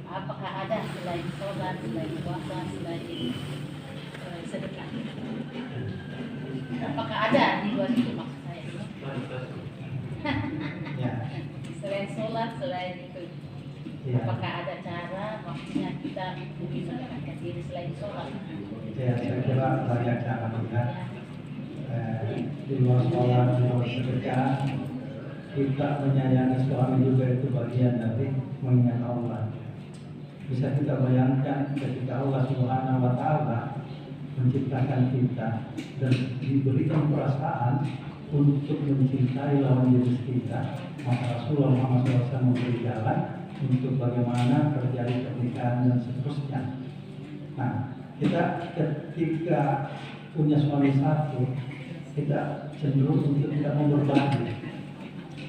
Apakah ada selain sholat, selain puasa, selain sedekah? Apakah ada di luar itu maksud saya? Ya. Selain sholat, selain itu, Ya. apakah ada cara maksudnya kita lebih mendekatkan diri selain sholat? Ya, saya kira banyak cara ya. Di luar sholat, di luar sedekah, kita menyayangi suami juga itu bagian dari mengingat Allah. Bisa kita bayangkan ketika Allah Subhanahu wa Ta'ala menciptakan kita dan diberikan perasaan untuk mencintai lawan jenis kita, maka Rasulullah Muhammad SAW memberi jalan untuk bagaimana terjadi pernikahan dan seterusnya. Nah, kita ketika punya suami satu, kita cenderung untuk tidak mau berbagi.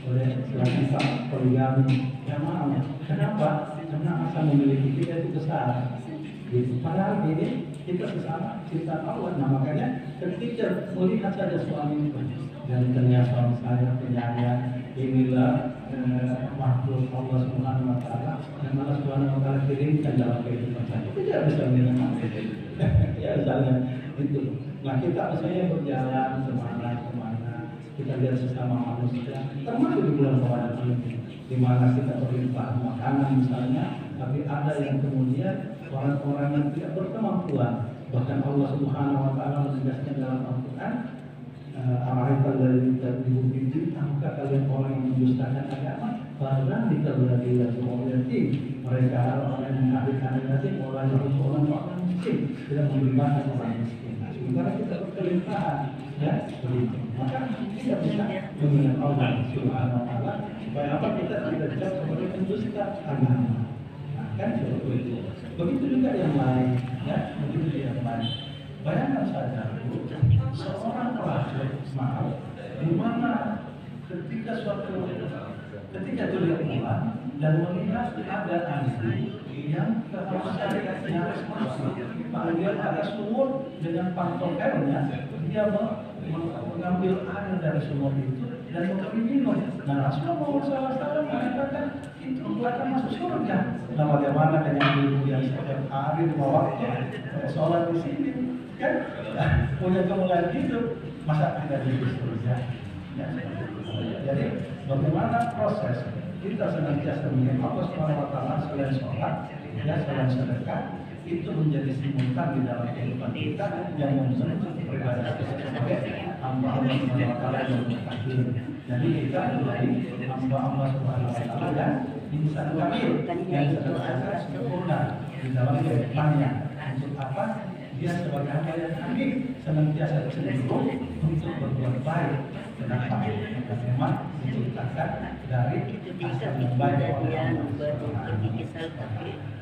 Oleh sebab kita poligami, yang mau. Kenapa? Karena asa memiliki kita itu besar. Gitu. Padahal ini kita bersama cinta Allah. Nah, makanya ketika melihat saja suami itu dan ternyata suami saya penyayang, inilah makhluk Allah Subhanahu wa Ta'ala yang Allah Subhanahu wa Ta'ala kirimkan dalam kehidupan saya. Tidak bisa menyenangkan. Ya misalnya itu. Nah, kita misalnya berjalan kemana kita lihat sesama manusia, termasuk di bulan Ramadan ini, di mana kita berlimpah makanan misalnya, tapi ada yang kemudian orang-orang yang tidak berkemampuan. Bahkan Allah Subhanahu wa Ta'ala menegaskan dalam Al-Quran, "Ara'aita allazi yukazzibu bid-din, tahukah kalian orang yang mendustakan agama? Fadzalika allazi yad'u yatim." Mereka orang yang menghabiskan yatim, orang miskin, tidak memberi makan orang miskin. Sementara kita berkelimpahan, ya, begitu. Maka kita bisa mengingat Allah Subhanahu wa Ta'ala supaya apa kita tidak dicap sebagai pendusta agama. Nah, kan seperti itu. Begitu juga yang lain, ya, begitu yang lain. Bayangkan saja, seorang pelajar maaf, di mana ketika dia pulang dan melihat ada anjing yang kehabisan nyaris mati, kemudian ada sumur dengan pantoffelnya, dia mengambil air dari sumur itu dan memberi minum. Nah, Rasulullah SAW mengatakan itu akan masuk surga. Nah, bagaimana dengan ibu yang setiap hari 2 waktu sholat di sini, kan punya kemuliaan hidup, masa tidak di surga? Ya, jadi bagaimana proses kita senantiasa mengingat Allah Subhanahu wa Ta'ala selain sholat, ya, selain sedekah, itu menjadi simultan di dalam kehidupan kita yang membentuk pribadi kita sebagai hamba Allah Subhanahu wa Ta'ala yang mustaqim. Jadi kita menjadi hamba Allah Subhanahu wa Ta'ala dan insan kamil yang senantiasa sempurna di dalam kehidupannya. Untuk apa? Dia sebagai hamba yang kamil senantiasa cenderung untuk berbuat baik. Kenapa? Karena memang diciptakan dari asal yang baik oleh Allah Subhanahu wa Ta'ala.